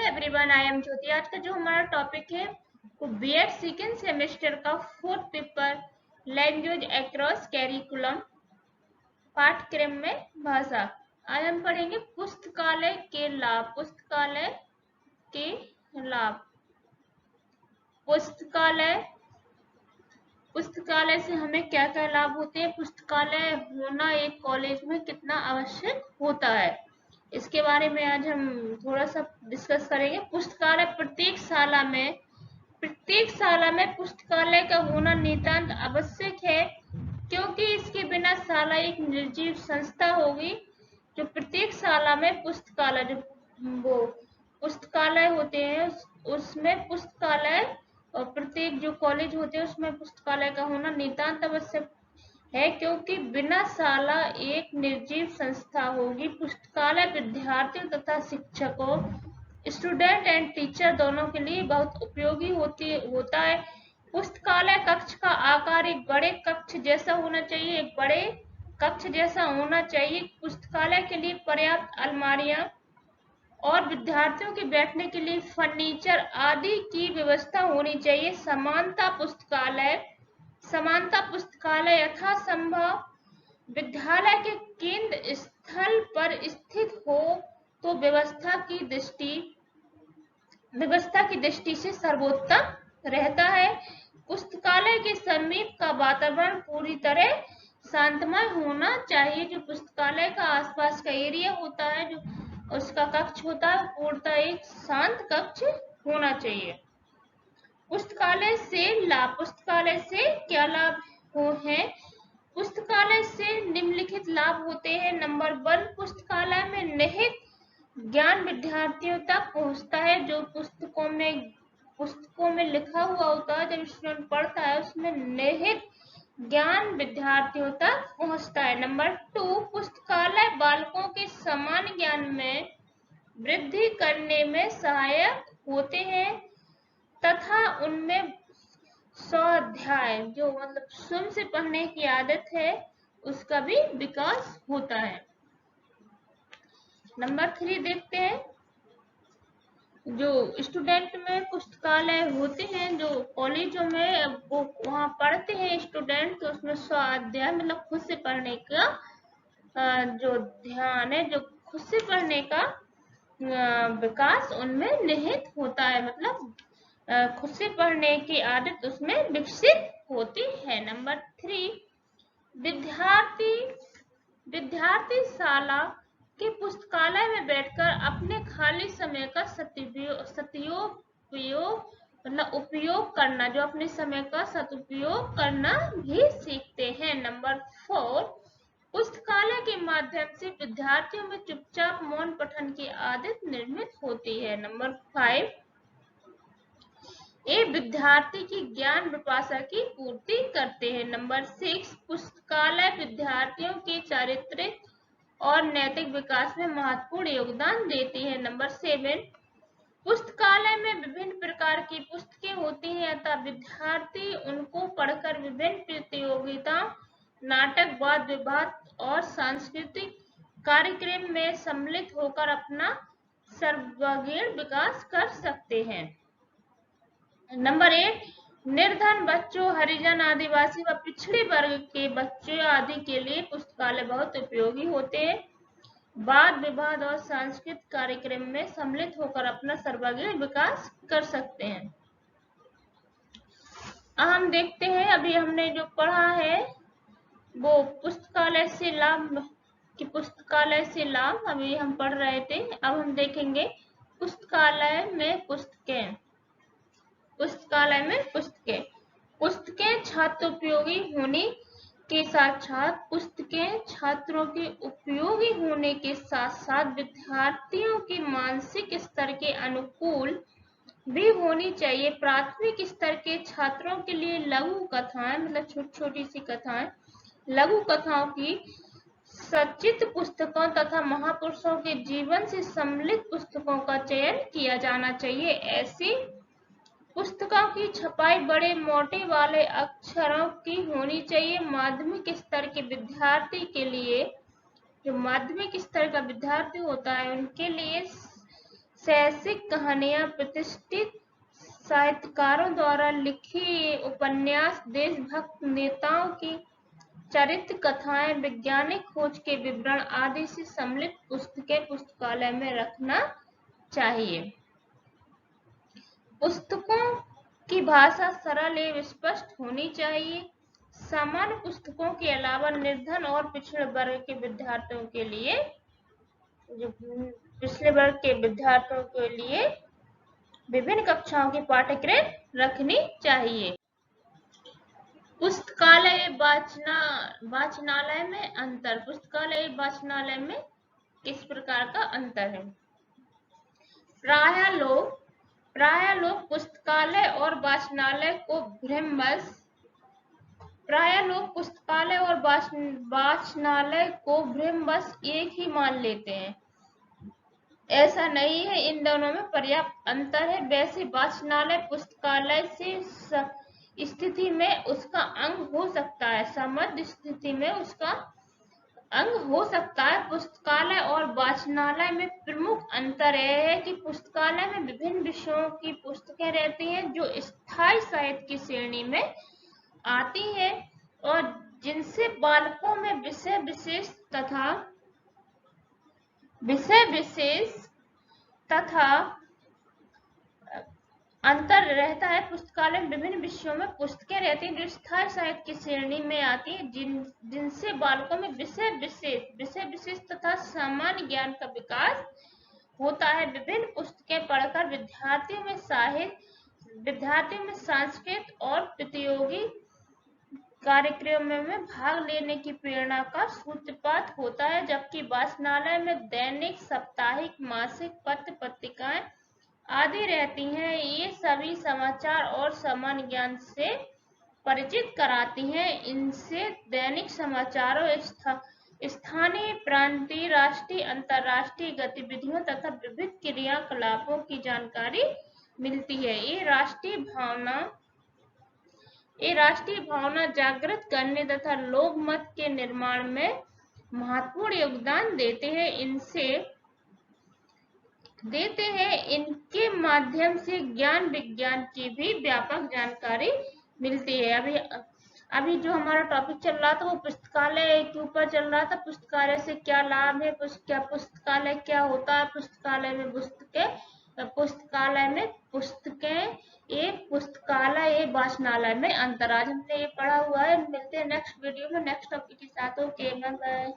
Everyone, I am ज्योति। आज का जो हमारा टॉपिक है वो बीएड सेकेंड सेमेस्टर का fourth paper language across curriculum पाठ्यक्रम में भाषा। आज हम पढ़ेंगे पुस्तकालय के लाभ। पुस्तकालय के लाभ। पुस्तकालय से हमें क्या क्या लाभ होते हैं, पुस्तकालय होना एक कॉलेज में कितना आवश्यक होता है, इसके बारे में आज हम थोड़ा सा डिस्कस करेंगे। पुस्तकालय प्रत्येक शाला में पुस्तकालय का होना नितांत आवश्यक है, क्योंकि इसके बिना शाला एक निर्जीव संस्था होगी। जो प्रत्येक शाला में पुस्तकालय पुस्तकालय होते हैं उसमें पुस्तकालय, और प्रत्येक जो कॉलेज होते हैं उसमें पुस्तकालय का होना नितांत आवश्यक है, क्योंकि बिना शाला एक निर्जीव संस्था होगी। पुस्तकालय विद्यार्थियों तथा शिक्षकों, स्टूडेंट एंड टीचर दोनों के लिए बहुत उपयोगी होता है। पुस्तकालय कक्ष का आकार एक बड़े कक्ष जैसा होना चाहिए, पुस्तकालय के लिए पर्याप्त अलमारियां और विद्यार्थियों के बैठने के लिए फर्नीचर आदि की व्यवस्था होनी चाहिए। समानता पुस्तकालय यथासंभव विद्यालय के केंद्र स्थल पर स्थित हो तो व्यवस्था की दृष्टि से सर्वोत्तम रहता है। पुस्तकालय के समीप का वातावरण पूरी तरह शांतमय होना चाहिए। जो पुस्तकालय का आसपास का एरिया होता है, जो उसका कक्ष होता है, पूर्णतः एक शांत कक्ष होना चाहिए। पुस्तकालय से क्या लाभ है? पुस्तकालय से निम्नलिखित लाभ होते हैं। नंबर 1, पुस्तकालय में निहित ज्ञान विद्यार्थियों तक पहुंचता है। जो पुस्तकों में लिखा हुआ होता है, जब स्टूडेंट पढ़ता है उसमें निहित ज्ञान विद्यार्थियों तक पहुंचता है। नंबर 2, पुस्तकालय बालकों के समान ज्ञान में वृद्धि करने में सहायक होते हैं तथा उनमें स्वाध्याय, जो मतलब स्वयं से पढ़ने की आदत है, उसका भी विकास होता है। नंबर 3 देखते हैं। जो स्टूडेंट में पुस्तकालय होते हैं, जो कॉलेजों में वो वहाँ पढ़ते हैं स्टूडेंट, तो उसमें स्वाध्याय मतलब खुद से पढ़ने का जो ध्यान है, जो खुद से पढ़ने का विकास उनमें निहित होता है, मतलब खुद से पढ़ने की आदत उसमें विकसित होती है। नंबर 3, विद्यार्थी शाला के पुस्तकालय में बैठकर अपने खाली समय का उपयोग करना, जो अपने समय का सदुपयोग करना भी सीखते हैं। नंबर 4, पुस्तकालय के माध्यम से विद्यार्थियों में चुपचाप मौन पठन की आदत निर्मित होती है। नंबर 5, ये विद्यार्थी की ज्ञान पिपासा की पूर्ति करते हैं। नंबर 6, पुस्तकालय विद्यार्थियों के चारित्रिक और नैतिक विकास में महत्वपूर्ण योगदान देती है। नंबर 7, पुस्तकालय में विभिन्न प्रकार की पुस्तकें होती हैं अतः विद्यार्थी उनको पढ़कर विभिन्न प्रतियोगिता, नाटक, वाद विवाद और सांस्कृतिक कार्यक्रम में सम्मिलित होकर अपना सर्वांगीण विकास कर सकते हैं। नंबर 8, निर्धन बच्चों, हरिजन, आदिवासी व पिछड़े वर्ग के बच्चों आदि के लिए पुस्तकालय बहुत उपयोगी होते हैं। वाद विवाद और सांस्कृतिक कार्यक्रम में सम्मिलित होकर अपना सर्वांगीण विकास कर सकते हैं। अब हम देखते हैं, अभी हमने जो पढ़ा है वो पुस्तकालय से लाभ अभी हम पढ़ रहे थे। अब हम देखेंगे पुस्तकालय में पुस्तकें छात्रोपयोगी होने के साथ पुस्तकें छात्रों के उपयोगी होने के साथ साथ विद्यार्थियों के मानसिक स्तर के अनुकूल भी होनी चाहिए। प्राथमिक स्तर के छात्रों के लिए लघु कथाएं, मतलब छोटी सी कथाएं, लघु कथाओं की सचित्र पुस्तकों तथा महापुरुषों के जीवन से सम्मिलित पुस्तकों का चयन किया जाना चाहिए। ऐसी पुस्तकों की छपाई बड़े मोटे वाले अक्षरों की होनी चाहिए। माध्यमिक स्तर के विद्यार्थी के लिए, जो माध्यमिक स्तर का विद्यार्थी होता है, उनके लिए शैक्षिक कहानियां, प्रतिष्ठित साहित्यकारों द्वारा लिखी उपन्यास, देशभक्त नेताओं की चरित्र कथाएं, वैज्ञानिक खोज के विवरण आदि से सम्मिलित पुस्तकें पुस्तकालय में रखना चाहिए। पुस्तकों की भाषा सरल एवं स्पष्ट होनी चाहिए। सामान्य पुस्तकों के अलावा निर्धन और पिछड़े वर्ग के विद्यार्थियों के लिए विभिन्न कक्षाओं की पाठ्यक्रम रखनी चाहिए। पुस्तकालय वाचनालय में अंतर। पुस्तकालय वाचनालय में किस प्रकार का अंतर है? प्रायः लोग पुस्तकालय और वाचनालय को भ्रमवश एक ही मान लेते हैं। ऐसा नहीं है, इन दोनों में पर्याप्त अंतर है। वैसे वाचनालय पुस्तकालय से स्थिति में उसका अंग हो सकता है, समृद्ध स्थिति में उसका अंग हो सकता है। पुस्तकालय और वाचनालय में प्रमुख अंतर यह है कि पुस्तकालय में विभिन्न विषयों की पुस्तकें रहती हैं जो स्थायी साहित्य की श्रेणी में आती हैं और जिनसे बालकों में विषय विशेष तथा अंतर रहता है। पुस्तकालय में विभिन्न विषयों में पुस्तकें रहती हैं जो स्थायी साहित्य की श्रेणी में आती हैं, जिनसे बालकों में विषय विशेष तथा सामान्य ज्ञान का विकास होता है। विभिन्न पुस्तकें पढ़कर विद्यार्थियों में सांस्कृतिक और प्रतियोगी कार्यक्रमों में भाग लेने की प्रेरणा का सूत्रपात होता है, जबकि वाचनालय में दैनिक, साप्ताहिक, मासिक, पत्र पत्रिकाएं आदि रहती हैं। ये सभी समाचार और सामान्य ज्ञान से परिचित कराती हैं। इनसे दैनिक समाचारों, स्थानीय, प्रांतीय, राष्ट्रीय, अंतर्राष्ट्रीय गतिविधियों तथा विविध क्रियाकलापों की जानकारी मिलती है। ये राष्ट्रीय भावना जागृत करने तथा लोकमत के निर्माण में महत्वपूर्ण योगदान देते हैं। इनके माध्यम से ज्ञान विज्ञान की भी व्यापक जानकारी मिलती है। अभी जो हमारा टॉपिक चल रहा था वो पुस्तकालय के ऊपर चल रहा था। पुस्तकालय से क्या लाभ है, पुस्तकालय क्या होता है, पुस्तकालय में पुस्तकालय वाचनालय में अंतर आज हमने ये पढ़ा हुआ है। मिलते हैं नेक्स्ट वीडियो में नेक्स्ट टॉपिक के साथ। Okay, bye bye.